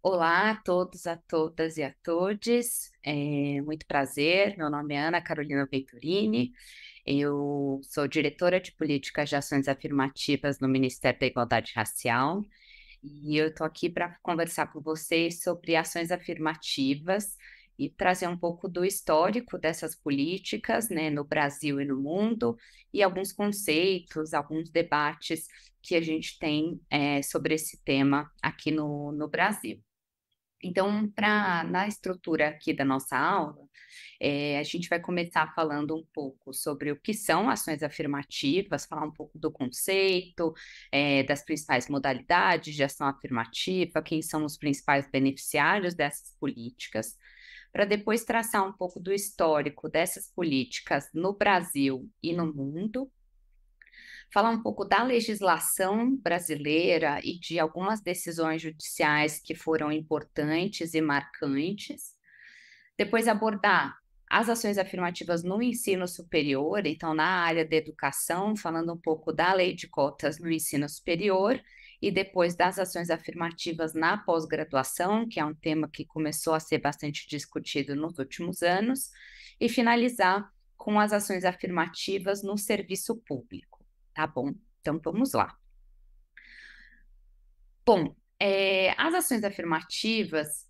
Olá a todos, a todas e a todes. Muito prazer. Meu nome é Ana Carolina Venturini. Eu sou diretora de Políticas de Ações Afirmativas no Ministério da Igualdade Racial e eu estou aqui para conversar com vocês sobre ações afirmativas e trazer um pouco do histórico dessas políticas, né, no Brasil e no mundo, e alguns conceitos, alguns debates que a gente tem sobre esse tema aqui no Brasil. Então, na estrutura aqui da nossa aula, a gente vai começar falando um pouco sobre o que são ações afirmativas, falar um pouco do conceito, das principais modalidades de ação afirmativa, quem são os principais beneficiários dessas políticas, para depois traçar um pouco do histórico dessas políticas no Brasil e no mundo, falar um pouco da legislação brasileira e de algumas decisões judiciais que foram importantes e marcantes. Depois abordar as ações afirmativas no ensino superior, então na área da educação, falando um pouco da lei de cotas no ensino superior, e depois das ações afirmativas na pós-graduação, que é um tema que começou a ser bastante discutido nos últimos anos, e finalizar com as ações afirmativas no serviço público. Tá bom? Então vamos lá. Bom, as ações afirmativas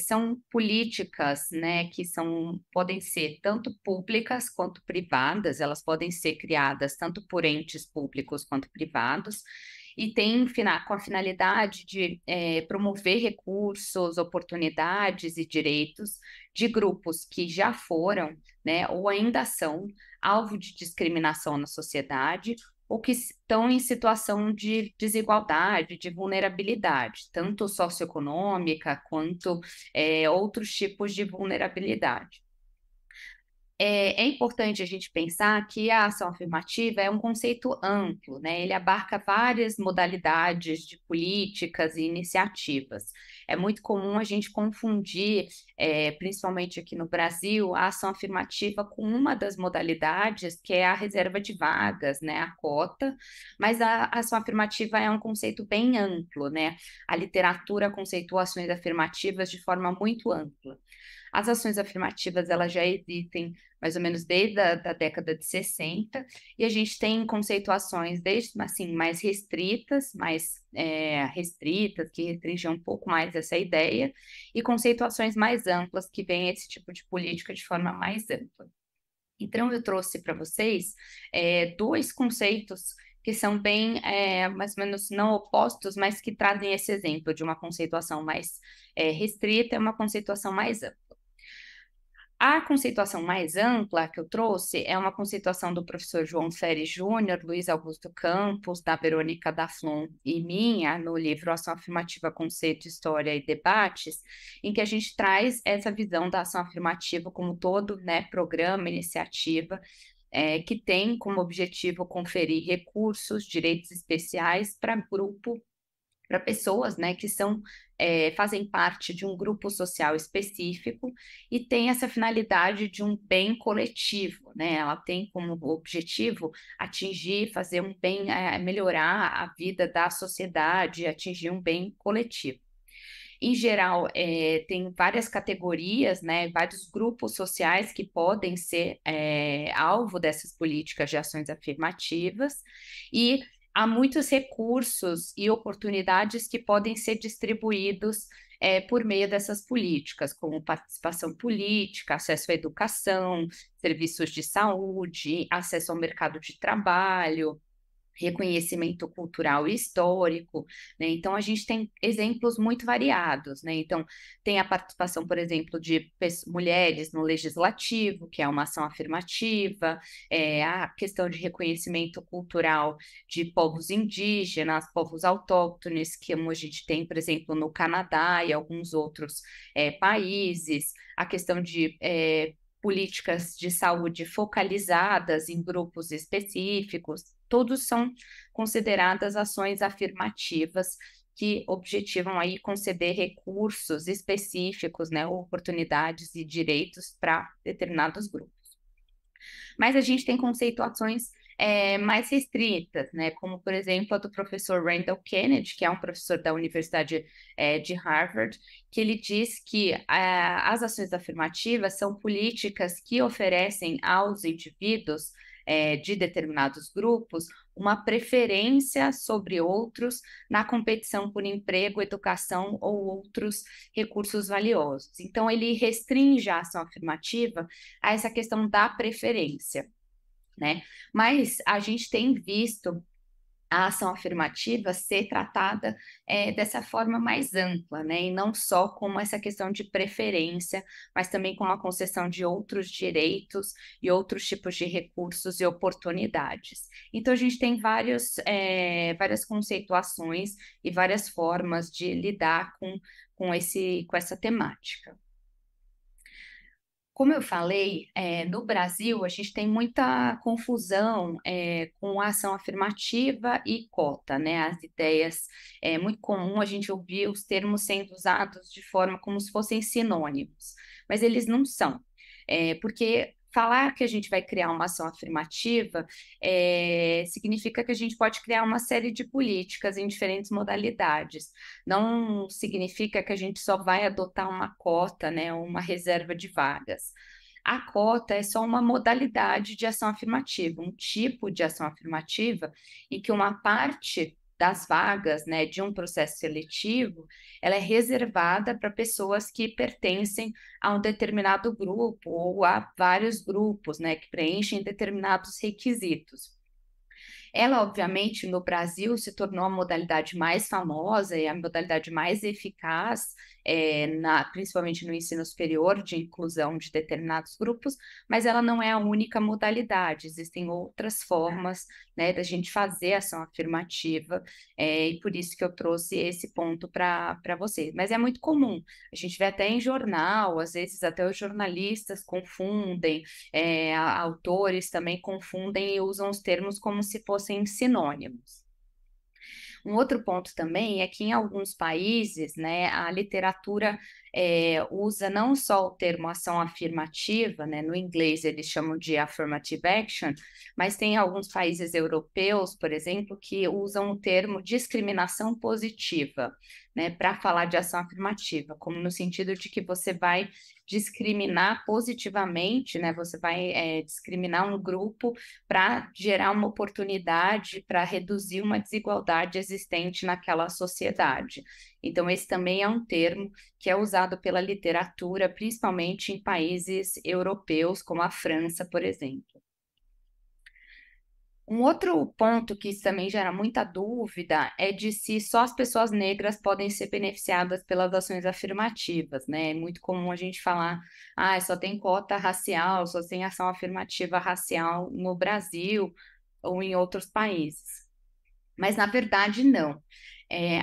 são políticas, né, que podem ser tanto públicas quanto privadas, elas podem ser criadas tanto por entes públicos quanto privados, e tem com a finalidade de promover recursos, oportunidades e direitos de grupos que já foram, né, ou ainda são alvo de discriminação na sociedade ou que estão em situação de desigualdade, de vulnerabilidade, tanto socioeconômica quanto outros tipos de vulnerabilidade. É importante a gente pensar que a ação afirmativa é um conceito amplo, né? Ele abarca várias modalidades de políticas e iniciativas. É muito comum a gente confundir, principalmente aqui no Brasil, a ação afirmativa com uma das modalidades, que é a reserva de vagas, né? A cota, mas a ação afirmativa é um conceito bem amplo, né? A literatura conceitua ações afirmativas de forma muito ampla. As ações afirmativas, elas já existem mais ou menos desde a da década de 60, e a gente tem conceituações desde, assim, mais restritas, que restringem um pouco mais essa ideia, e conceituações mais amplas, que veem esse tipo de política de forma mais ampla. Então, eu trouxe para vocês dois conceitos que são bem, mais ou menos, não opostos, mas que trazem esse exemplo de uma conceituação mais restrita e uma conceituação mais ampla. A conceituação mais ampla que eu trouxe é uma conceituação do professor João Ferri Júnior, Luiz Augusto Campos, da Verônica Daflon e minha, no livro Ação Afirmativa, Conceito, História e Debates, em que a gente traz essa visão da ação afirmativa como todo, né, programa, iniciativa, que tem como objetivo conferir recursos, direitos especiais para pessoas, né, que fazem parte de um grupo social específico e tem essa finalidade de um bem coletivo, né? Ela tem como objetivo atingir, fazer um bem, melhorar a vida da sociedade, atingir um bem coletivo. Em geral, tem várias categorias, né, vários grupos sociais que podem ser alvo dessas políticas de ações afirmativas, e há muitos recursos e oportunidades que podem ser distribuídos por meio dessas políticas, como participação política, acesso à educação, serviços de saúde, acesso ao mercado de trabalho, reconhecimento cultural e histórico, né? Então, a gente tem exemplos muito variados, né? Então, tem a participação, por exemplo, de mulheres no legislativo, que é uma ação afirmativa, a questão de reconhecimento cultural de povos indígenas, povos autóctones, que a gente tem, por exemplo, no Canadá e alguns outros países, a questão de políticas de saúde focalizadas em grupos específicos, todos são consideradas ações afirmativas que objetivam aí conceder recursos específicos, né, oportunidades e direitos para determinados grupos. Mas a gente tem conceituações mais restritas, né? Como, por exemplo, a do professor Randall Kennedy, que é um professor da Universidade de Harvard, que ele diz que as ações afirmativas são políticas que oferecem aos indivíduos de determinados grupos uma preferência sobre outros na competição por emprego, educação ou outros recursos valiosos. Então, ele restringe a ação afirmativa a essa questão da preferência, né? Mas a gente tem visto a ação afirmativa ser tratada dessa forma mais ampla, né? E não só como essa questão de preferência, mas também como a concessão de outros direitos e outros tipos de recursos e oportunidades. Então, a gente tem várias conceituações e várias formas de lidar com essa temática. Como eu falei, no Brasil a gente tem muita confusão com a ação afirmativa e cota, né? As ideias, é muito comum a gente ouvir os termos sendo usados de forma como se fossem sinônimos, mas eles não são. Porque falar que a gente vai criar uma ação afirmativa significa que a gente pode criar uma série de políticas em diferentes modalidades. Não significa que a gente só vai adotar uma cota, né, uma reserva de vagas. A cota é só uma modalidade de ação afirmativa, um tipo de ação afirmativa em que uma parte das vagas, né, de um processo seletivo, ela é reservada para pessoas que pertencem a um determinado grupo ou a vários grupos, né, que preenchem determinados requisitos. Ela, obviamente, no Brasil se tornou a modalidade mais famosa e a modalidade mais eficaz, principalmente no ensino superior, de inclusão de determinados grupos, mas ela não é a única modalidade, existem outras formas, né, da gente fazer ação afirmativa, e por isso que eu trouxe esse ponto para vocês. Mas é muito comum, a gente vê até em jornal, às vezes até os jornalistas confundem, autores também confundem e usam os termos como se fossem sinônimos. Um outro ponto também é que em alguns países, né, a literatura usa não só o termo ação afirmativa, né, no inglês eles chamam de affirmative action, mas tem alguns países europeus, por exemplo, que usam o termo discriminação positiva, né, para falar de ação afirmativa, como no sentido de que você vai discriminar positivamente, né, você vai discriminar um grupo para gerar uma oportunidade, para reduzir uma desigualdade existente naquela sociedade. Então, esse também é um termo que é usado pela literatura, principalmente em países europeus, como a França, por exemplo. Um outro ponto que isso também gera muita dúvida é de se só as pessoas negras podem ser beneficiadas pelas ações afirmativas, né? É muito comum a gente falar, só tem cota racial, só tem ação afirmativa racial no Brasil ou em outros países. Mas, na verdade, não.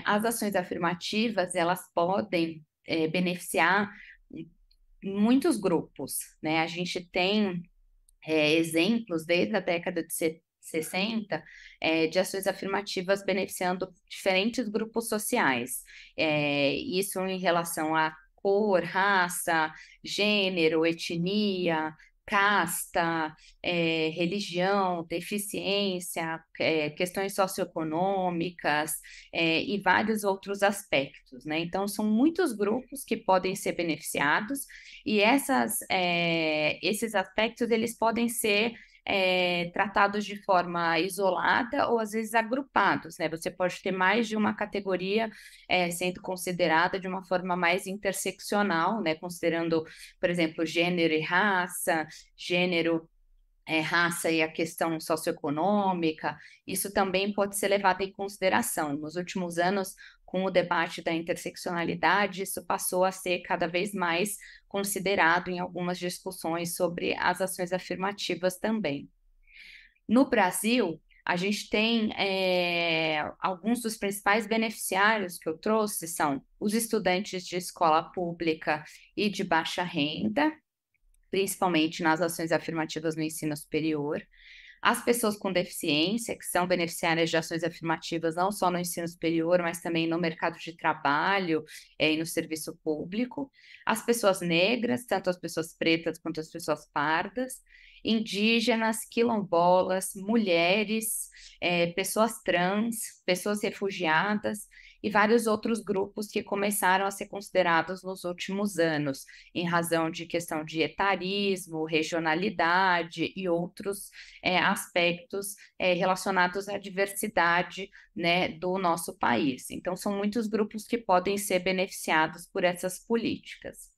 As ações afirmativas, elas podem beneficiar muitos grupos, né? A gente tem exemplos desde a década de 60 de ações afirmativas beneficiando diferentes grupos sociais. Isso em relação a cor, raça, gênero, etnia, casta, religião, deficiência, questões socioeconômicas, e vários outros aspectos, né? Então, são muitos grupos que podem ser beneficiados e esses aspectos eles podem ser tratados de forma isolada ou às vezes agrupados, né? Você pode ter mais de uma categoria sendo considerada de uma forma mais interseccional, né? Considerando, por exemplo, gênero e raça, gênero raça e a questão socioeconômica, isso também pode ser levado em consideração. Nos últimos anos, com o debate da interseccionalidade, isso passou a ser cada vez mais considerado em algumas discussões sobre as ações afirmativas também. No Brasil, a gente tem alguns dos principais beneficiários que eu trouxe são os estudantes de escola pública e de baixa renda, principalmente nas ações afirmativas no ensino superior, as pessoas com deficiência, que são beneficiárias de ações afirmativas não só no ensino superior, mas também no mercado de trabalho, e no serviço público, as pessoas negras, tanto as pessoas pretas quanto as pessoas pardas, indígenas, quilombolas, mulheres, pessoas trans, pessoas refugiadas e vários outros grupos que começaram a ser considerados nos últimos anos, em razão de questão de etarismo, regionalidade e outros aspectos relacionados à diversidade, né, do nosso país. Então, são muitos grupos que podem ser beneficiados por essas políticas.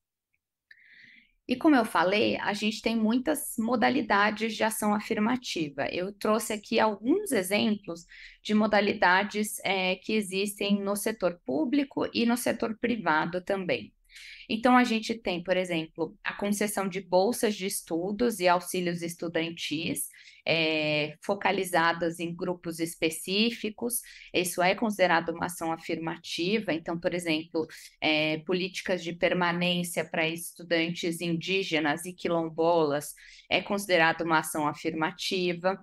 E como eu falei, a gente tem muitas modalidades de ação afirmativa. Eu trouxe aqui alguns exemplos de modalidades que existem no setor público e no setor privado também. Então, a gente tem, por exemplo, a concessão de bolsas de estudos e auxílios estudantis, focalizadas em grupos específicos. Isso é considerado uma ação afirmativa. Então, por exemplo, políticas de permanência para estudantes indígenas e quilombolas é considerado uma ação afirmativa.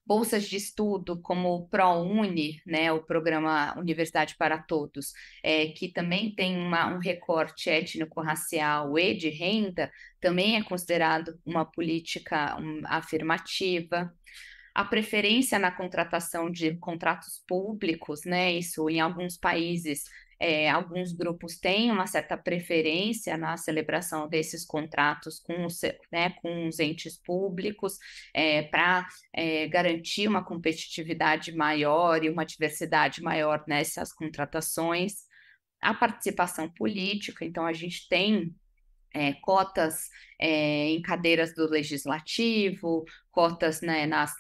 Bolsas de estudo como o ProUni, né, o Programa Universidade para Todos, que também tem um recorte étnico-racial e de renda, também é considerado uma política afirmativa. A preferência na contratação de contratos públicos, né? Isso em alguns países, alguns grupos têm uma certa preferência na celebração desses contratos com os entes públicos, para garantir uma competitividade maior e uma diversidade maior nessas contratações. A participação política, então a gente tem cotas em cadeiras do legislativo, cotas, né, nas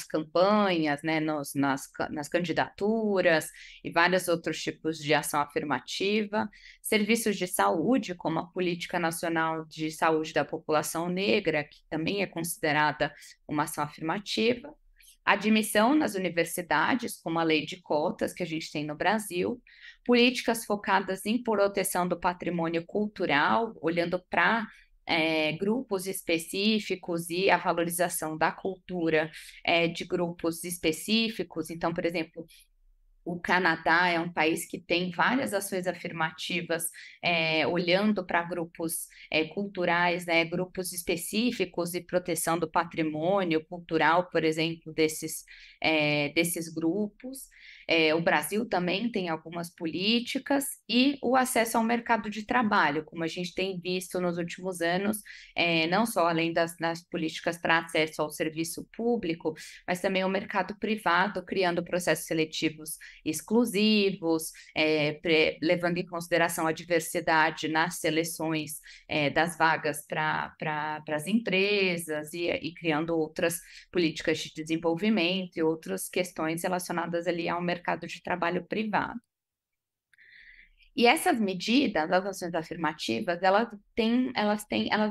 campanhas, né, nas candidaturas e vários outros tipos de ação afirmativa, serviços de saúde, como a Política Nacional de Saúde da População Negra, que também é considerada uma ação afirmativa, admissão nas universidades, como a lei de cotas que a gente tem no Brasil, políticas focadas em proteção do patrimônio cultural, olhando para grupos específicos e a valorização da cultura de grupos específicos. Então, por exemplo, o Canadá é um país que tem várias ações afirmativas, olhando para grupos culturais, né, grupos específicos e proteção do patrimônio cultural, por exemplo, desses grupos. O Brasil também tem algumas políticas e o acesso ao mercado de trabalho, como a gente tem visto nos últimos anos, não só além das políticas para acesso ao serviço público, mas também o mercado privado, criando processos seletivos exclusivos, levando em consideração a diversidade nas seleções das vagas para as empresas e criando outras políticas de desenvolvimento e outras questões relacionadas ali ao mercado de trabalho privado. E essas medidas, as ações afirmativas, elas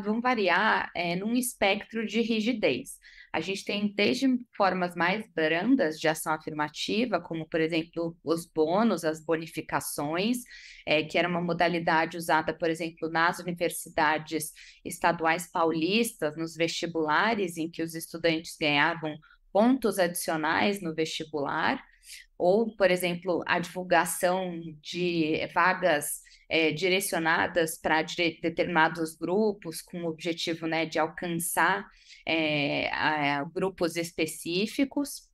vão variar num espectro de rigidez. A gente tem desde formas mais brandas de ação afirmativa, como, por exemplo, os bônus, as bonificações, que era uma modalidade usada, por exemplo, nas universidades estaduais paulistas, nos vestibulares, em que os estudantes ganhavam pontos adicionais no vestibular, ou, por exemplo, a divulgação de vagas direcionadas para determinados grupos, com o objetivo, né, de alcançar grupos específicos,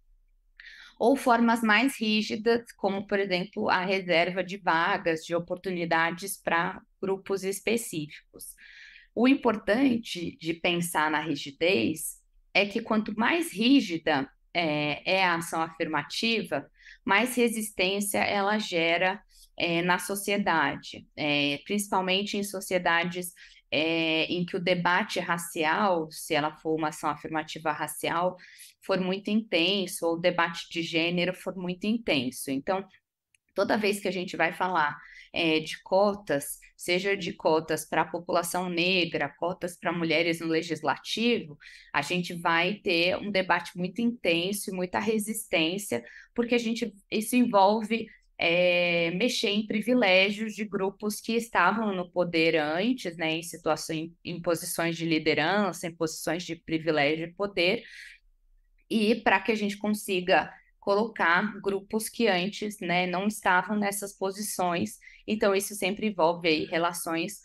ou formas mais rígidas, como, por exemplo, a reserva de vagas, de oportunidades para grupos específicos. O importante de pensar na rigidez é que quanto mais rígida é a ação afirmativa, mais resistência ela gera na sociedade, principalmente em sociedades em que o debate racial, se ela for uma ação afirmativa racial, for muito intenso, ou o debate de gênero for muito intenso. Então, toda vez que a gente vai falar de cotas, seja de cotas para a população negra, cotas para mulheres no legislativo, a gente vai ter um debate muito intenso e muita resistência, porque isso envolve mexer em privilégios de grupos que estavam no poder antes, né, em situações, em posições de liderança, em posições de privilégio e poder, e para que a gente consiga colocar grupos que antes, né, não estavam nessas posições. Então, isso sempre envolve aí relações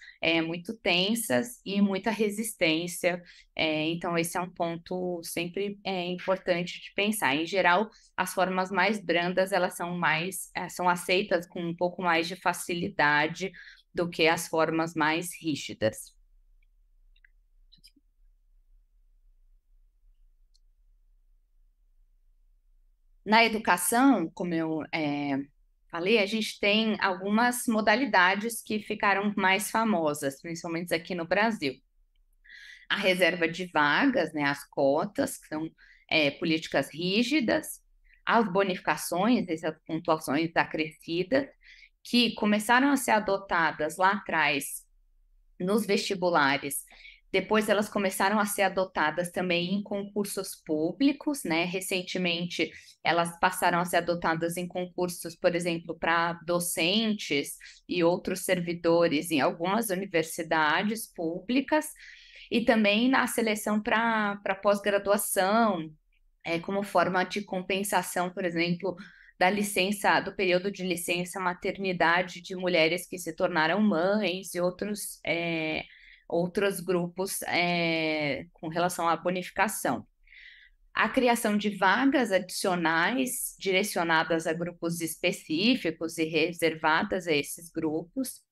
muito tensas e muita resistência. Então, esse é um ponto sempre importante de pensar. Em geral, as formas mais brandas, elas são são aceitas com um pouco mais de facilidade do que as formas mais rígidas. Na educação, como eu falei, a gente tem algumas modalidades que ficaram mais famosas, principalmente aqui no Brasil. A reserva de vagas, né, as cotas, que são políticas rígidas, as bonificações, essas pontuações acrescidas, que começaram a ser adotadas lá atrás nos vestibulares. Depois elas começaram a ser adotadas também em concursos públicos, né? Recentemente elas passaram a ser adotadas em concursos, por exemplo, para docentes e outros servidores em algumas universidades públicas, e também na seleção para pós-graduação, como forma de compensação, por exemplo, da licença, do período de licença maternidade de mulheres que se tornaram mães e outros grupos com relação à bonificação. A criação de vagas adicionais direcionadas a grupos específicos e reservadas a esses grupos,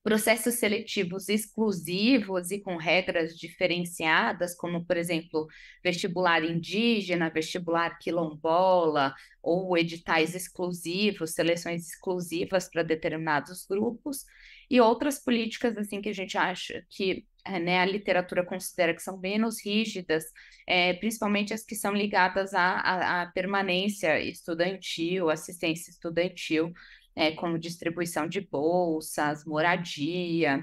processos seletivos exclusivos e com regras diferenciadas, como, por exemplo, vestibular indígena, vestibular quilombola, ou editais exclusivos, seleções exclusivas para determinados grupos, e outras políticas assim que a gente acha que né, a literatura considera que são menos rígidas, principalmente as que são ligadas à permanência estudantil, assistência estudantil, como distribuição de bolsas, moradia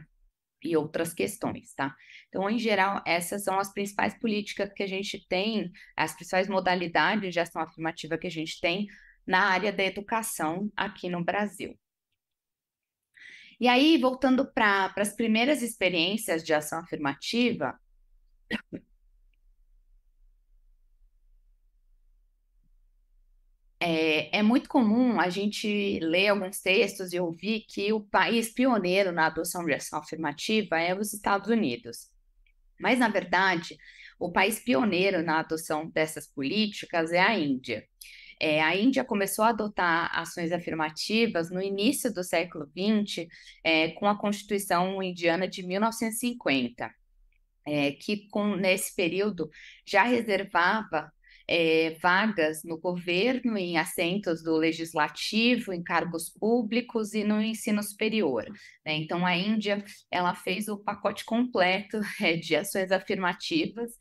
e outras questões, tá? Então, em geral, essas são as principais políticas que a gente tem, as principais modalidades de ação afirmativa que a gente tem na área da educação aqui no Brasil. E aí, voltando para as primeiras experiências de ação afirmativa, é muito comum a gente ler alguns textos e ouvir que o país pioneiro na adoção de ação afirmativa é os Estados Unidos. Mas, na verdade, o país pioneiro na adoção dessas políticas é a Índia. A Índia começou a adotar ações afirmativas no início do século XX, com a Constituição Indiana de 1950, que nesse período já reservava vagas no governo, em assentos do legislativo, em cargos públicos e no ensino superior, né? Então, a Índia ela fez o pacote completo de ações afirmativas,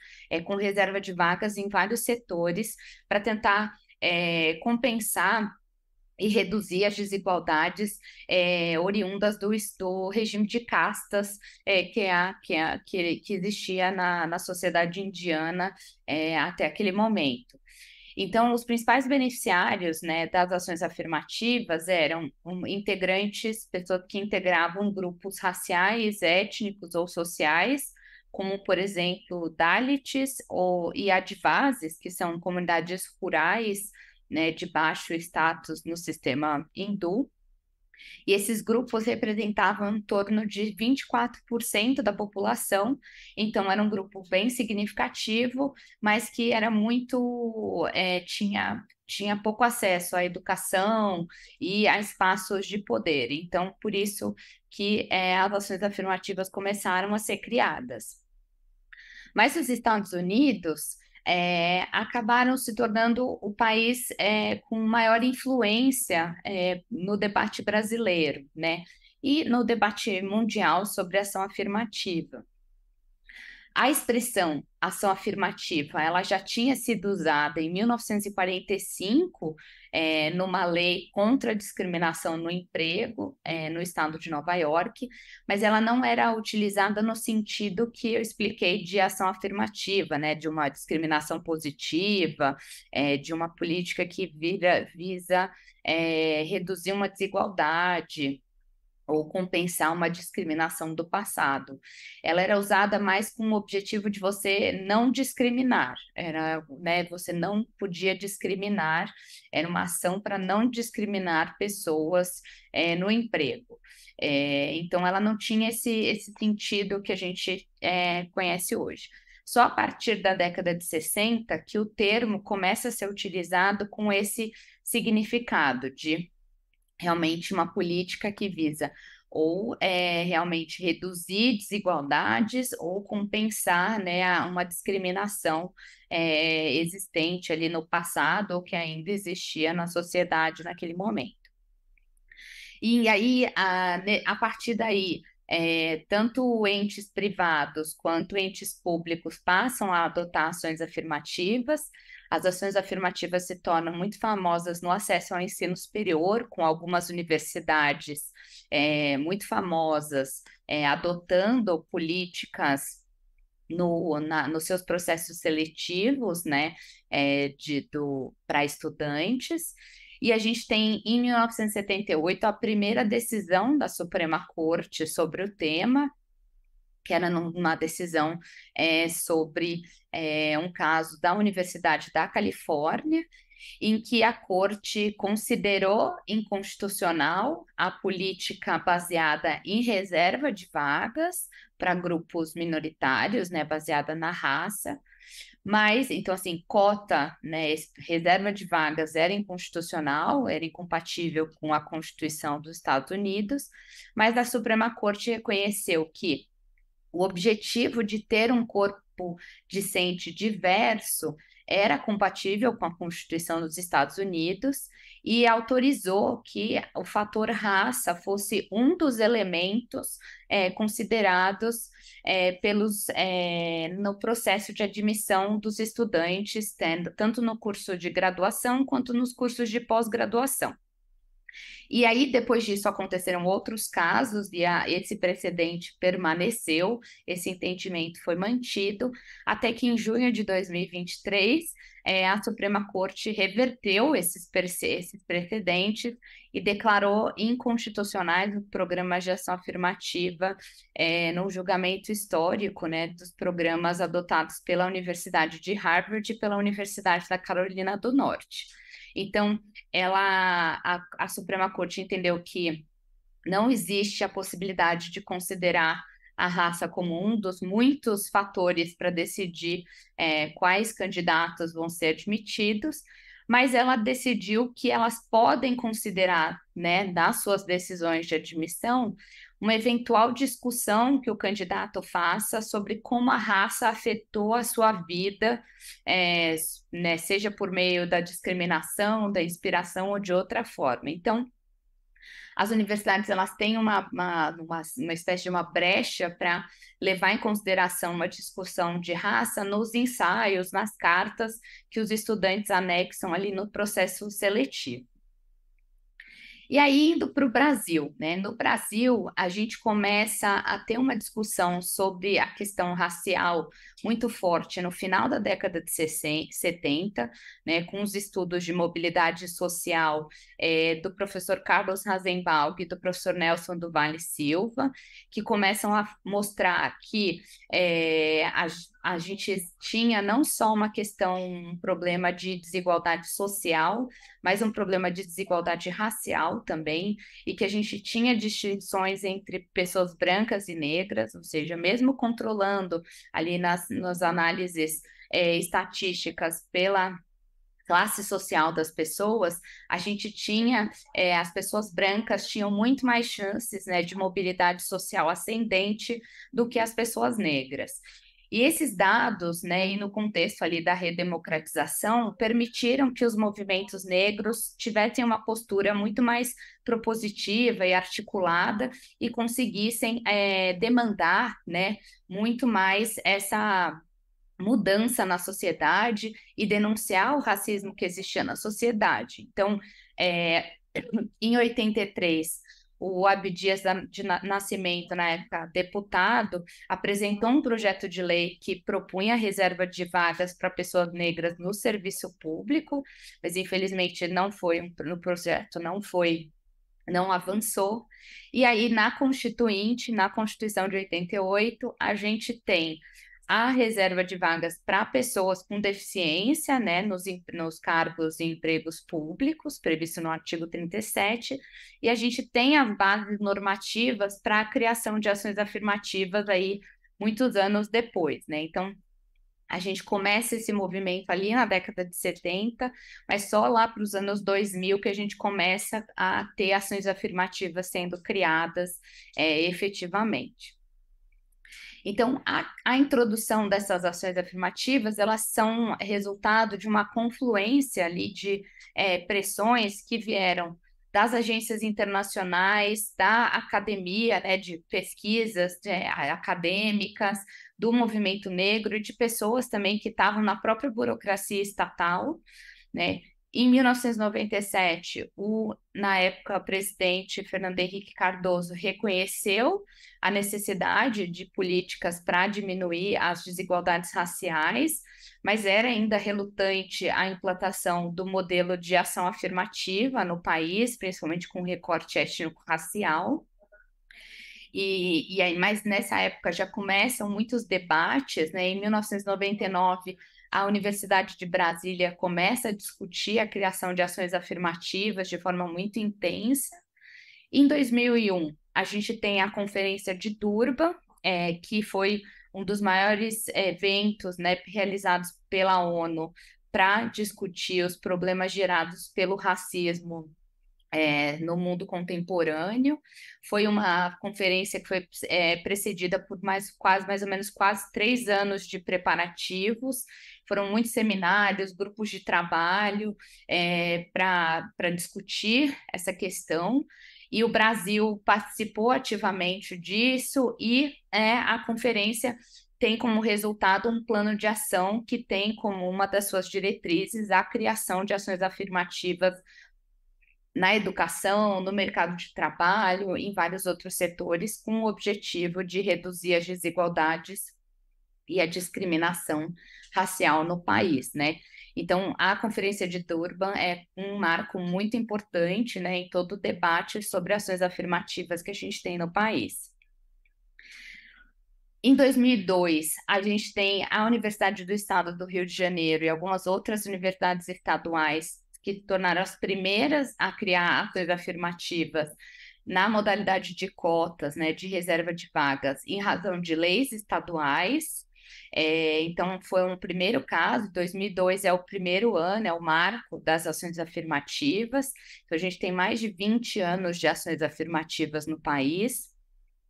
com reserva de vagas em vários setores, para tentar compensar e reduzir as desigualdades oriundas do regime de castas que existia na sociedade indiana até aquele momento. Então, os principais beneficiários, né, das ações afirmativas eram integrantes, pessoas que integravam grupos raciais, étnicos ou sociais, como, por exemplo, Dalits e Adivasis, que são comunidades rurais, né, de baixo status no sistema hindu, e esses grupos representavam em torno de 24% da população, então era um grupo bem significativo, mas que era muito, tinha pouco acesso à educação e a espaços de poder. Então, por isso que as ações afirmativas começaram a ser criadas. Mas os Estados Unidos acabaram se tornando o país com maior influência no debate brasileiro, né? E no debate mundial sobre ação afirmativa. A expressão ação afirmativa, ela já tinha sido usada em 1945, numa lei contra a discriminação no emprego, no estado de Nova York, mas ela não era utilizada no sentido que eu expliquei de ação afirmativa, né, de uma discriminação positiva, de uma política que visa reduzir uma desigualdade ou compensar uma discriminação do passado. Ela era usada mais com o objetivo de você não discriminar, era, né, você não podia discriminar, era uma ação para não discriminar pessoas no emprego. Então, ela não tinha esse sentido que a gente conhece hoje. Só a partir da década de 60 que o termo começa a ser utilizado com esse significado de realmente uma política que visa ou realmente reduzir desigualdades ou compensar, né, uma discriminação existente ali no passado ou que ainda existia na sociedade naquele momento. E aí, a partir daí, tanto entes privados quanto entes públicos passam a adotar ações afirmativas. As ações afirmativas se tornam muito famosas no acesso ao ensino superior, com algumas universidades muito famosas adotando políticas nos seus processos seletivos, né, para estudantes. E a gente tem, em 1978, a primeira decisão da Suprema Corte sobre o tema, que era uma decisão sobre um caso da Universidade da Califórnia, em que a Corte considerou inconstitucional a política baseada em reserva de vagas para grupos minoritários, né, baseada na raça. Mas, então, assim, cota, né, reserva de vagas era inconstitucional, era incompatível com a Constituição dos Estados Unidos, mas a Suprema Corte reconheceu que o objetivo de ter um corpo discente diverso era compatível com a Constituição dos Estados Unidos e autorizou que o fator raça fosse um dos elementos considerados no processo de admissão dos estudantes, tanto no curso de graduação quanto nos cursos de pós-graduação. E aí, depois disso, aconteceram outros casos e esse precedente permaneceu, esse entendimento foi mantido, até que em junho de 2023, a Suprema Corte reverteu esses precedentes e declarou inconstitucionais os programas de ação afirmativa num julgamento histórico, né, dos programas adotados pela Universidade de Harvard e pela Universidade da Carolina do Norte. Então, a Suprema Corte entendeu que não existe a possibilidade de considerar a raça como um dos muitos fatores para decidir quais candidatos vão ser admitidos, mas ela decidiu que elas podem considerar, né, nas suas decisões de admissão, uma eventual discussão que o candidato faça sobre como a raça afetou a sua vida, né, seja por meio da discriminação, da inspiração ou de outra forma. Então, as universidades elas têm uma espécie de uma brecha para levar em consideração uma discussão de raça nos ensaios, nas cartas que os estudantes anexam ali no processo seletivo. E aí, indo para o Brasil, né? No Brasil, a gente começa a ter uma discussão sobre a questão racial muito forte no final da década de 70, né? Com os estudos de mobilidade social do professor Carlos Rasenbalg e do professor Nelson do Vale Silva, que começam a mostrar que a gente tinha não só uma questão, um problema de desigualdade social, mas um problema de desigualdade racial também, e que a gente tinha distinções entre pessoas brancas e negras, ou seja, mesmo controlando ali nas análises estatísticas pela classe social das pessoas, a gente tinha, as pessoas brancas tinham muito mais chances, né, de mobilidade social ascendente do que as pessoas negras. E esses dados, né, e no contexto ali da redemocratização, permitiram que os movimentos negros tivessem uma postura muito mais propositiva e articulada e conseguissem demandar, né, muito mais essa mudança na sociedade e denunciar o racismo que existia na sociedade. Então, em 83, o Abdias de Nascimento, na época deputado, apresentou um projeto de lei que propunha a reserva de vagas para pessoas negras no serviço público, mas infelizmente não foi, no projeto não avançou. E aí, na Constituinte, na Constituição de 88, a gente tem a reserva de vagas para pessoas com deficiência, né, nos cargos e empregos públicos, previsto no artigo 37, e a gente tem as bases normativas para a criação de ações afirmativas aí muitos anos depois, né? Então, a gente começa esse movimento ali na década de 70, mas só lá para os anos 2000 que a gente começa a ter ações afirmativas sendo criadas efetivamente. Então, a introdução dessas ações afirmativas, elas são resultado de uma confluência ali de pressões que vieram das agências internacionais, da academia, né, de pesquisas acadêmicas, do movimento negro e de pessoas também que estavam na própria burocracia estatal, né? Em 1997, na época, o presidente Fernando Henrique Cardoso reconheceu a necessidade de políticas para diminuir as desigualdades raciais, mas era ainda relutante a implantação do modelo de ação afirmativa no país, principalmente com recorte étnico-racial. E aí, mas nessa época já começam muitos debates, né? Em 1999, a Universidade de Brasília começa a discutir a criação de ações afirmativas de forma muito intensa. Em 2001, a gente tem a Conferência de Durban, que foi um dos maiores eventos, né, realizados pela ONU para discutir os problemas gerados pelo racismo no mundo contemporâneo. Foi uma conferência que foi precedida por mais ou menos 3 anos de preparativos. Foram muitos seminários, grupos de trabalho para discutir essa questão. E o Brasil participou ativamente disso, e a conferência tem como resultado um plano de ação que tem como uma das suas diretrizes a criação de ações afirmativas na educação, no mercado de trabalho, em vários outros setores, com o objetivo de reduzir as desigualdades e a discriminação racial no país, né? Então, a Conferência de Durban é um marco muito importante, né, em todo o debate sobre ações afirmativas que a gente tem no país. Em 2002, a gente tem a Universidade do Estado do Rio de Janeiro e algumas outras universidades estaduais que tornaram as primeiras a criar ações afirmativas na modalidade de cotas, né, de reserva de vagas, em razão de leis estaduais. Então, foi um primeiro caso. 2002 é o primeiro ano, é o marco das ações afirmativas. Então, a gente tem mais de 20 anos de ações afirmativas no país.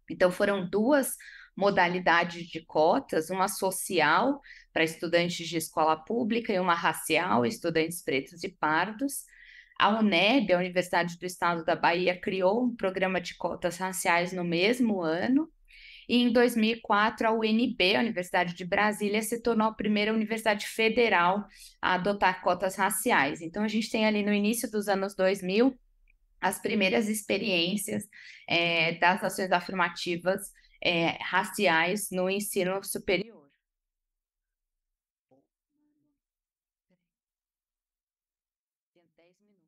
Então, foram duas modalidades de cotas, uma social para estudantes de escola pública e uma racial, estudantes pretos e pardos. A UNEB, a Universidade do Estado da Bahia, criou um programa de cotas raciais no mesmo ano. E em 2004, a UNB, a Universidade de Brasília, se tornou a primeira universidade federal a adotar cotas raciais. Então, a gente tem ali no início dos anos 2000 as primeiras experiências das ações afirmativas raciais no ensino superior. Tem 10 minutos.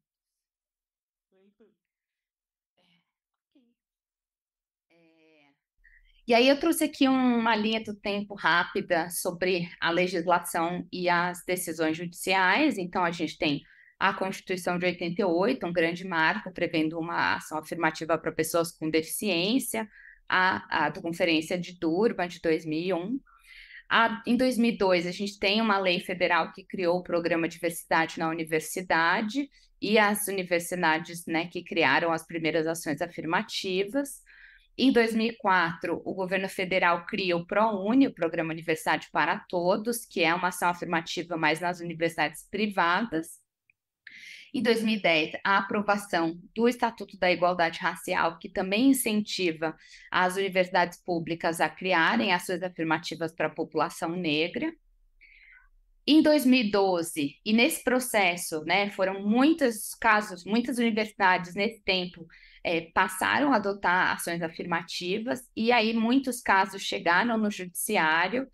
E aí eu trouxe aqui uma linha do tempo rápida sobre a legislação e as decisões judiciais. Então, a gente tem a Constituição de 88, um grande marco, prevendo uma ação afirmativa para pessoas com deficiência, a Conferência de Durban, de 2001. Em 2002, a gente tem uma lei federal que criou o programa Diversidade na Universidade, e as universidades, né, que criaram as primeiras ações afirmativas. Em 2004, o governo federal cria o ProUni, o Programa Universidade para Todos, que é uma ação afirmativa mais nas universidades privadas. Em 2010, a aprovação do Estatuto da Igualdade Racial, que também incentiva as universidades públicas a criarem ações afirmativas para a população negra. Em 2012, e nesse processo, né, foram muitos casos, muitas universidades nesse tempo passaram a adotar ações afirmativas, e aí muitos casos chegaram no judiciário,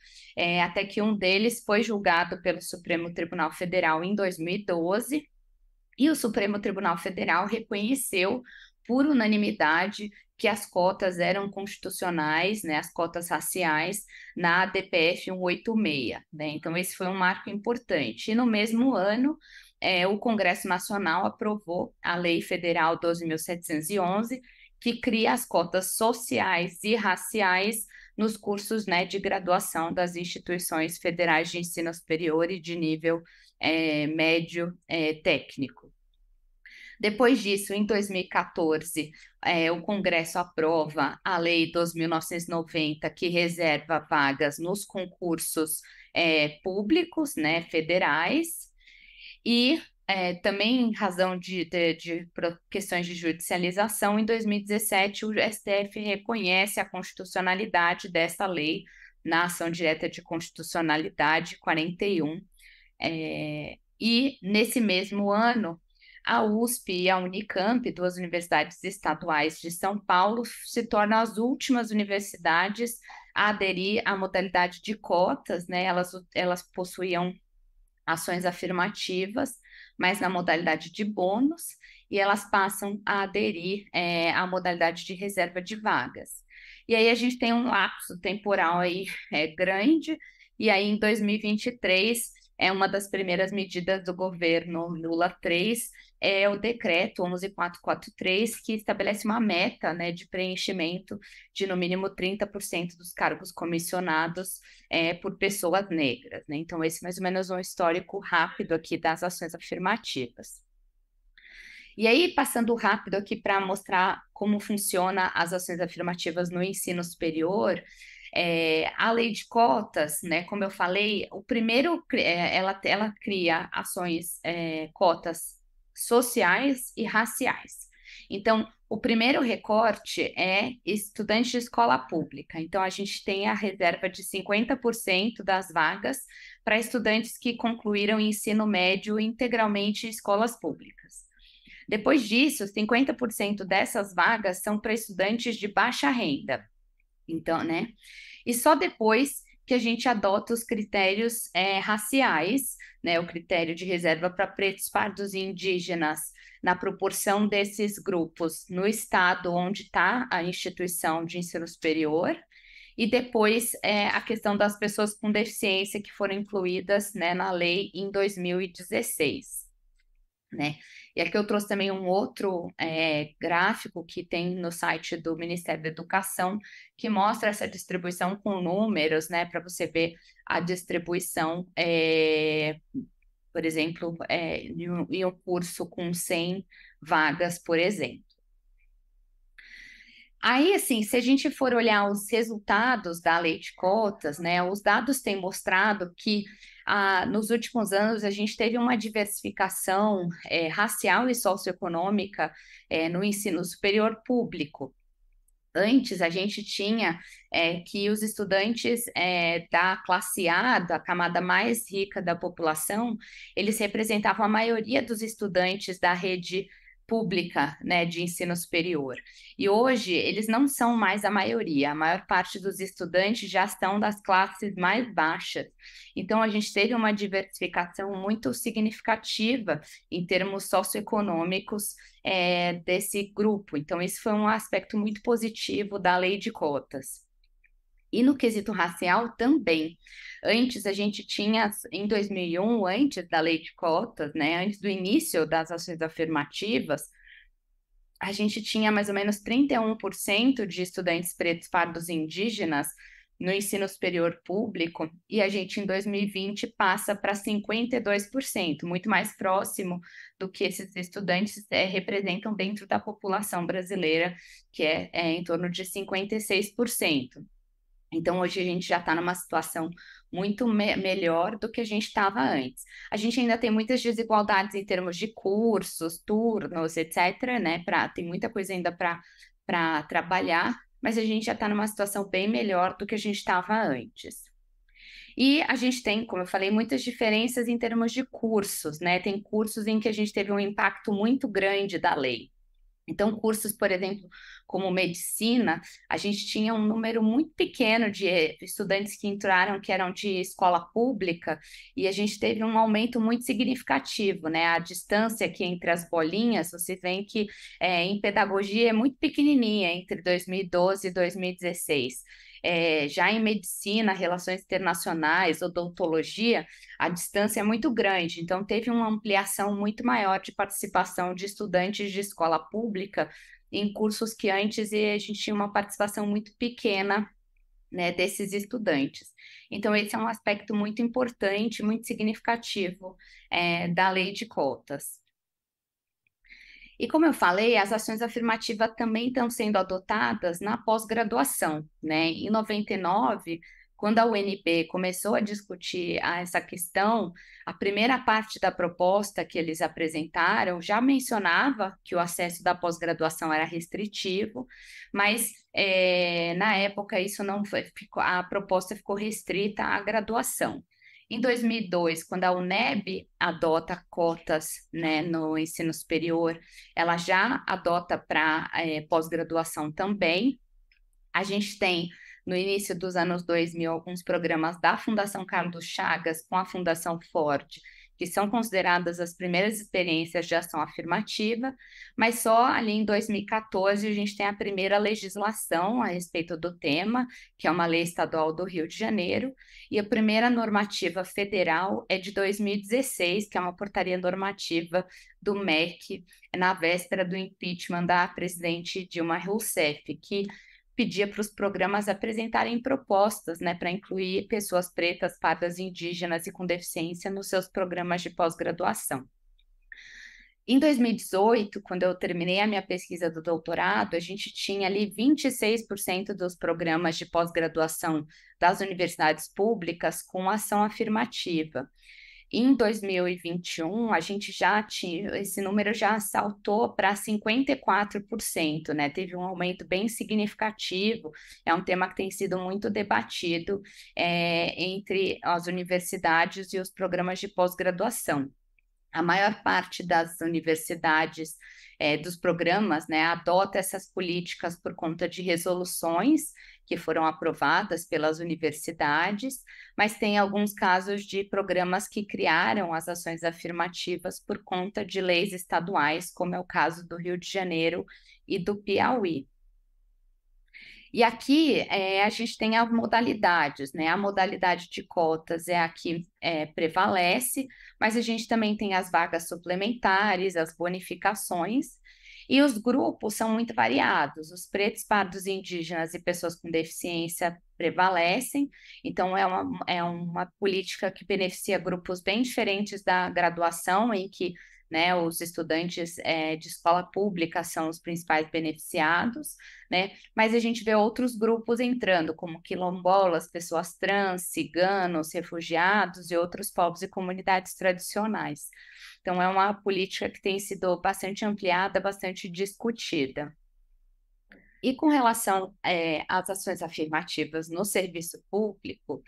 até que um deles foi julgado pelo Supremo Tribunal Federal em 2012, e o Supremo Tribunal Federal reconheceu por unanimidade que as cotas eram constitucionais, né, as cotas raciais, na DPF 186, né? Então, esse foi um marco importante. E no mesmo ano, o Congresso Nacional aprovou a Lei Federal 12.711, que cria as cotas sociais e raciais nos cursos, né, de graduação das instituições federais de ensino superior e de nível médio técnico. Depois disso, em 2014, o Congresso aprova a Lei 2.990, que reserva vagas nos concursos públicos, né, federais, e também em razão de questões de judicialização, em 2017, o STF reconhece a constitucionalidade dessa lei na ação direta de constitucionalidade 41. E nesse mesmo ano, a USP e a Unicamp, duas universidades estaduais de São Paulo, se tornam as últimas universidades a aderir à modalidade de cotas, né? Elas possuíam ações afirmativas, mas na modalidade de bônus, e elas passam a aderir à modalidade de reserva de vagas. E aí a gente tem um lapso temporal aí grande, e aí em 2023 uma das primeiras medidas do governo Lula III é o decreto 11.443, que estabelece uma meta, né, de preenchimento de no mínimo 30% dos cargos comissionados por pessoas negras, né? Então, esse é mais ou menos um histórico rápido aqui das ações afirmativas. E aí, passando rápido aqui para mostrar como funciona as ações afirmativas no ensino superior, a lei de cotas, né, como eu falei, o primeiro, ela cria ações, cotas sociais e raciais. Então, o primeiro recorte é estudantes de escola pública. Então, a gente tem a reserva de 50% das vagas para estudantes que concluíram ensino médio integralmente em escolas públicas. Depois disso, 50% dessas vagas são para estudantes de baixa renda. Então, né? E só depois que a gente adota os critérios raciais, né? O critério de reserva para pretos, pardos e indígenas, na proporção desses grupos no estado onde está a instituição de ensino superior, e depois a questão das pessoas com deficiência que foram incluídas, né, na lei em 2016. Né? E aqui eu trouxe também um outro gráfico que tem no site do Ministério da Educação, que mostra essa distribuição com números, né, para você ver a distribuição, por exemplo, em um curso com 100 vagas, por exemplo. Aí, assim, se a gente for olhar os resultados da lei de cotas, né, os dados têm mostrado que nos últimos anos a gente teve uma diversificação racial e socioeconômica no ensino superior público. Antes, a gente tinha que os estudantes da classe A, da camada mais rica da população, eles representavam a maioria dos estudantes da rede pública, né, de ensino superior. E hoje, eles não são mais a maior parte dos estudantes já estão das classes mais baixas. Então, a gente teve uma diversificação muito significativa em termos socioeconômicos desse grupo. Então, isso foi um aspecto muito positivo da lei de cotas. E no quesito racial também. Antes a gente tinha, em 2001, antes da lei de cotas, né, antes do início das ações afirmativas, a gente tinha mais ou menos 31% de estudantes pretos, pardos e indígenas no ensino superior público, e a gente em 2020 passa para 52%, muito mais próximo do que esses estudantes representam dentro da população brasileira, que é em torno de 56%. Então, hoje a gente já está numa situação muito melhor do que a gente estava antes. A gente ainda tem muitas desigualdades em termos de cursos, turnos, etc., né? Tem muita coisa ainda para trabalhar, mas a gente já está numa situação bem melhor do que a gente estava antes. E a gente tem, como eu falei, muitas diferenças em termos de cursos, né? Tem cursos em que a gente teve um impacto muito grande da lei. Então, cursos, por exemplo, como medicina, a gente tinha um número muito pequeno de estudantes que entraram, que eram de escola pública, e a gente teve um aumento muito significativo, né? A distância aqui entre as bolinhas, você vê que em pedagogia é muito pequenininha, entre 2012 e 2016. Já em medicina, relações internacionais, odontologia, a distância é muito grande, então teve uma ampliação muito maior de participação de estudantes de escola pública em cursos que antes a gente tinha uma participação muito pequena, né, desses estudantes. Então, esse é um aspecto muito importante, muito significativo, da lei de cotas. E como eu falei, as ações afirmativas também estão sendo adotadas na pós-graduação, né? Em 99, quando a UNB começou a discutir essa questão, a primeira parte da proposta que eles apresentaram já mencionava que o acesso da pós-graduação era restritivo, mas na época isso não foi, a proposta ficou restrita à graduação. Em 2002, quando a UNEB adota cotas, né, no ensino superior, ela já adota para pós-graduação também. A gente tem, no início dos anos 2000, alguns programas da Fundação Carlos Chagas com a Fundação Ford, que são consideradas as primeiras experiências de ação afirmativa, mas só ali em 2014 a gente tem a primeira legislação a respeito do tema, que é uma lei estadual do Rio de Janeiro, e a primeira normativa federal é de 2016, que é uma portaria normativa do MEC, na véspera do impeachment da presidente Dilma Rousseff, que pedia para os programas apresentarem propostas, né, para incluir pessoas pretas, pardas, indígenas e com deficiência nos seus programas de pós-graduação. Em 2018, quando eu terminei a minha pesquisa do doutorado, a gente tinha ali 26% dos programas de pós-graduação das universidades públicas com ação afirmativa. Em 2021, a gente já tinha, esse número já saltou para 54%, né? Teve um aumento bem significativo. É um tema que tem sido muito debatido entre as universidades e os programas de pós-graduação. A maior parte das universidades, dos programas, né, adota essas políticas por conta de resoluções que foram aprovadas pelas universidades, mas tem alguns casos de programas que criaram as ações afirmativas por conta de leis estaduais, como é o caso do Rio de Janeiro e do Piauí. E aqui a gente tem as modalidades, né? A modalidade de cotas é a que prevalece, mas a gente também tem as vagas suplementares, as bonificações, e os grupos são muito variados. Os pretos, pardos, indígenas e pessoas com deficiência prevalecem, então é uma política que beneficia grupos bem diferentes da graduação, em que, né, os estudantes de escola pública são os principais beneficiados, né? Mas a gente vê outros grupos entrando, como quilombolas, pessoas trans, ciganos, refugiados e outros povos e comunidades tradicionais. Então, é uma política que tem sido bastante ampliada, bastante discutida. E com relação às ações afirmativas no serviço público,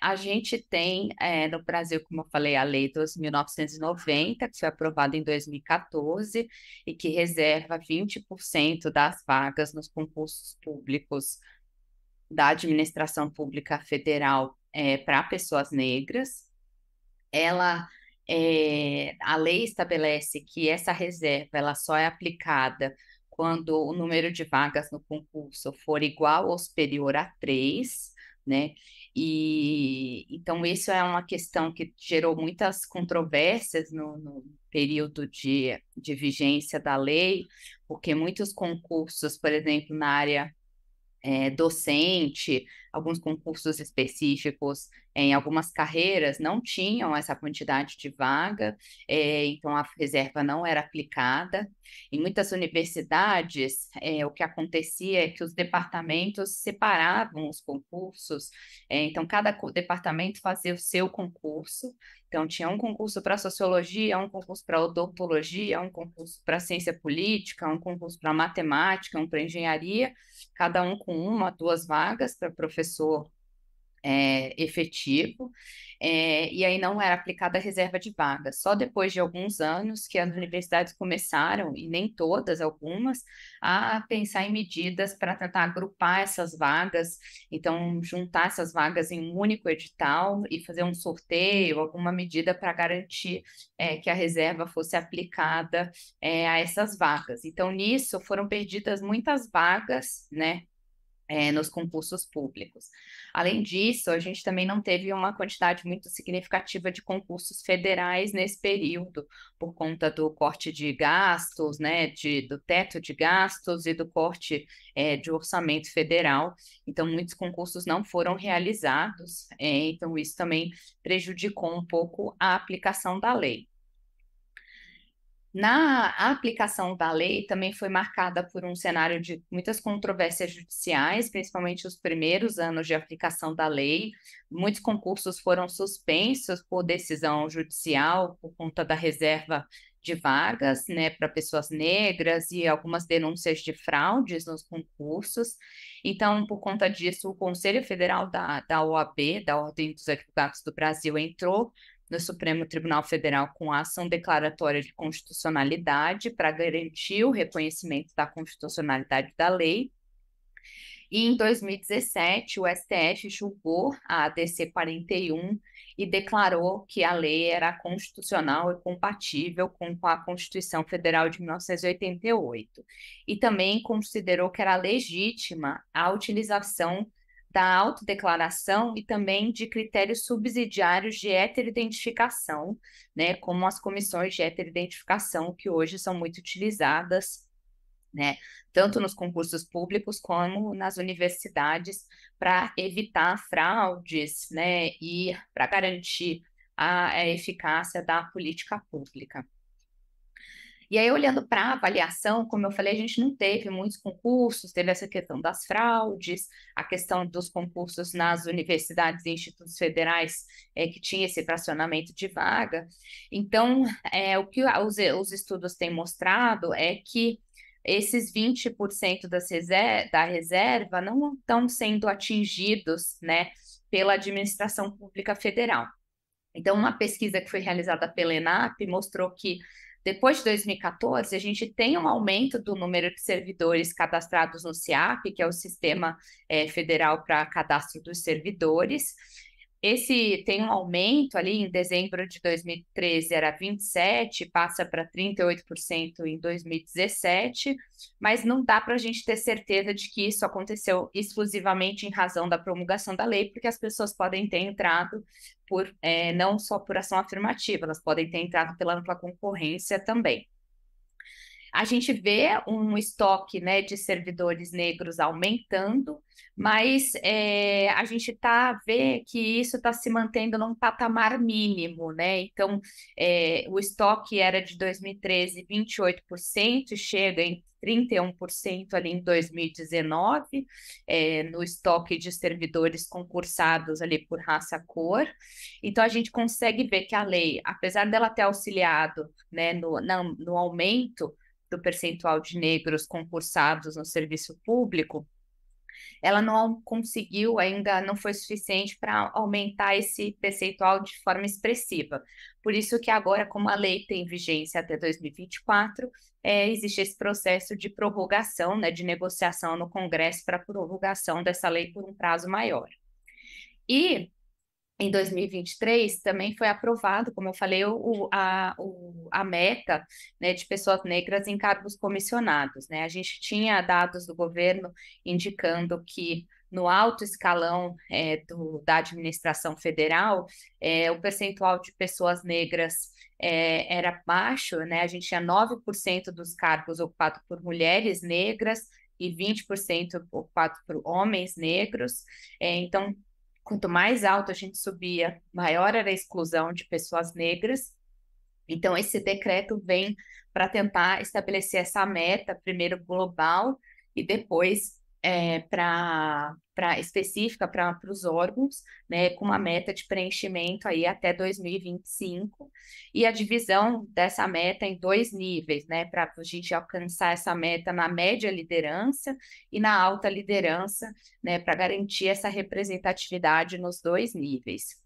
a gente tem no Brasil, como eu falei, a Lei 2.990, que foi aprovada em 2014 e que reserva 20% das vagas nos concursos públicos da administração pública federal para pessoas negras. A lei estabelece que essa reserva ela só é aplicada quando o número de vagas no concurso for igual ou superior a 3, né? E então isso é uma questão que gerou muitas controvérsias no período de vigência da lei, porque muitos concursos, por exemplo, na área docente, alguns concursos específicos em algumas carreiras não tinham essa quantidade de vaga, então a reserva não era aplicada. Em muitas universidades, o que acontecia é que os departamentos separavam os concursos, então cada departamento fazia o seu concurso. Então, tinha um concurso para sociologia, um concurso para odontologia, um concurso para ciência política, um concurso para matemática, um para engenharia, cada um com uma, duas vagas para professor efetivo, e aí não era aplicada a reserva de vagas. Só depois de alguns anos que as universidades começaram, e nem todas, algumas, a pensar em medidas para tentar agrupar essas vagas, então juntar essas vagas em um único edital e fazer um sorteio, alguma medida para garantir que a reserva fosse aplicada a essas vagas. Então, nisso foram perdidas muitas vagas, né? Nos concursos públicos. Além disso, a gente também não teve uma quantidade muito significativa de concursos federais nesse período, por conta do corte de gastos, né, do teto de gastos e do corte de orçamento federal. Então, muitos concursos não foram realizados, então isso também prejudicou um pouco a aplicação da lei. A aplicação da lei também foi marcada por um cenário de muitas controvérsias judiciais, principalmente os primeiros anos de aplicação da lei. Muitos concursos foram suspensos por decisão judicial por conta da reserva de vagas, né, para pessoas negras e algumas denúncias de fraudes nos concursos. Então, por conta disso, o Conselho Federal da OAB, da Ordem dos Advogados do Brasil, entrou no Supremo Tribunal Federal com a ação declaratória de constitucionalidade para garantir o reconhecimento da constitucionalidade da lei. E em 2017, o STF julgou a ADC 41 e declarou que a lei era constitucional e compatível com a Constituição Federal de 1988. E também considerou que era legítima a utilização da autodeclaração e também de critérios subsidiários de heteroidentificação, né, como as comissões de heteroidentificação, que hoje são muito utilizadas, né, tanto nos concursos públicos como nas universidades, para evitar fraudes, né, e para garantir a eficácia da política pública. E aí, olhando para a avaliação, como eu falei, a gente não teve muitos concursos, teve essa questão das fraudes, a questão dos concursos nas universidades e institutos federais que tinha esse fracionamento de vaga. Então, o que os estudos têm mostrado é que esses 20% da reserva não estão sendo atingidos, né, pela administração pública federal. Então, uma pesquisa que foi realizada pela ENAP mostrou que depois de 2014, a gente tem um aumento do número de servidores cadastrados no SIAP, que é o Sistema Federal para Cadastro dos Servidores. Esse tem um aumento ali em dezembro de 2013, era 27%, passa para 38% em 2017, mas não dá para a gente ter certeza de que isso aconteceu exclusivamente em razão da promulgação da lei, porque as pessoas podem ter entrado não só por ação afirmativa, elas podem ter entrado pela ampla concorrência também. A gente vê um estoque, né, de servidores negros aumentando, mas a gente vê que isso está se mantendo num patamar mínimo, né? Então, o estoque era de 2013, 28%, e chega em 31% ali em 2019, no estoque de servidores concursados ali por raça-cor. Então, a gente consegue ver que a lei, apesar dela ter auxiliado, né, no aumento do percentual de negros concursados no serviço público, ela não conseguiu ainda, não foi suficiente para aumentar esse percentual de forma expressiva. Por isso que agora, como a lei tem vigência até 2024, existe esse processo de prorrogação, né, de negociação no Congresso para prorrogação dessa lei por um prazo maior. E em 2023 também foi aprovado, como eu falei, a meta, né, de pessoas negras em cargos comissionados, né? A gente tinha dados do governo indicando que no alto escalão da administração federal, o percentual de pessoas negras era baixo, né? A gente tinha 9% dos cargos ocupados por mulheres negras e 20% ocupados por homens negros. Então, quanto mais alto a gente subia, maior era a exclusão de pessoas negras. Então, esse decreto vem para tentar estabelecer essa meta, primeiro global e depois para específica para os órgãos, né, com uma meta de preenchimento aí até 2025, e a divisão dessa meta em dois níveis, né, para a gente alcançar essa meta na média liderança e na alta liderança, né, para garantir essa representatividade nos dois níveis.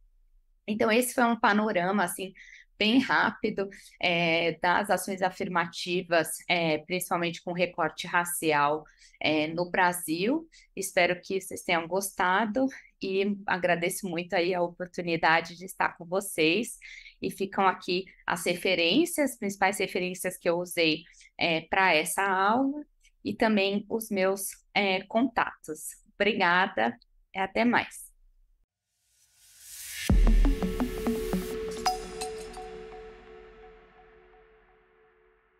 Então, esse foi um panorama, assim, bem rápido das ações afirmativas, principalmente com recorte racial no Brasil. Espero que vocês tenham gostado e agradeço muito aí a oportunidade de estar com vocês. E ficam aqui as referências, principais referências que eu usei para essa aula e também os meus contatos. Obrigada, e até mais.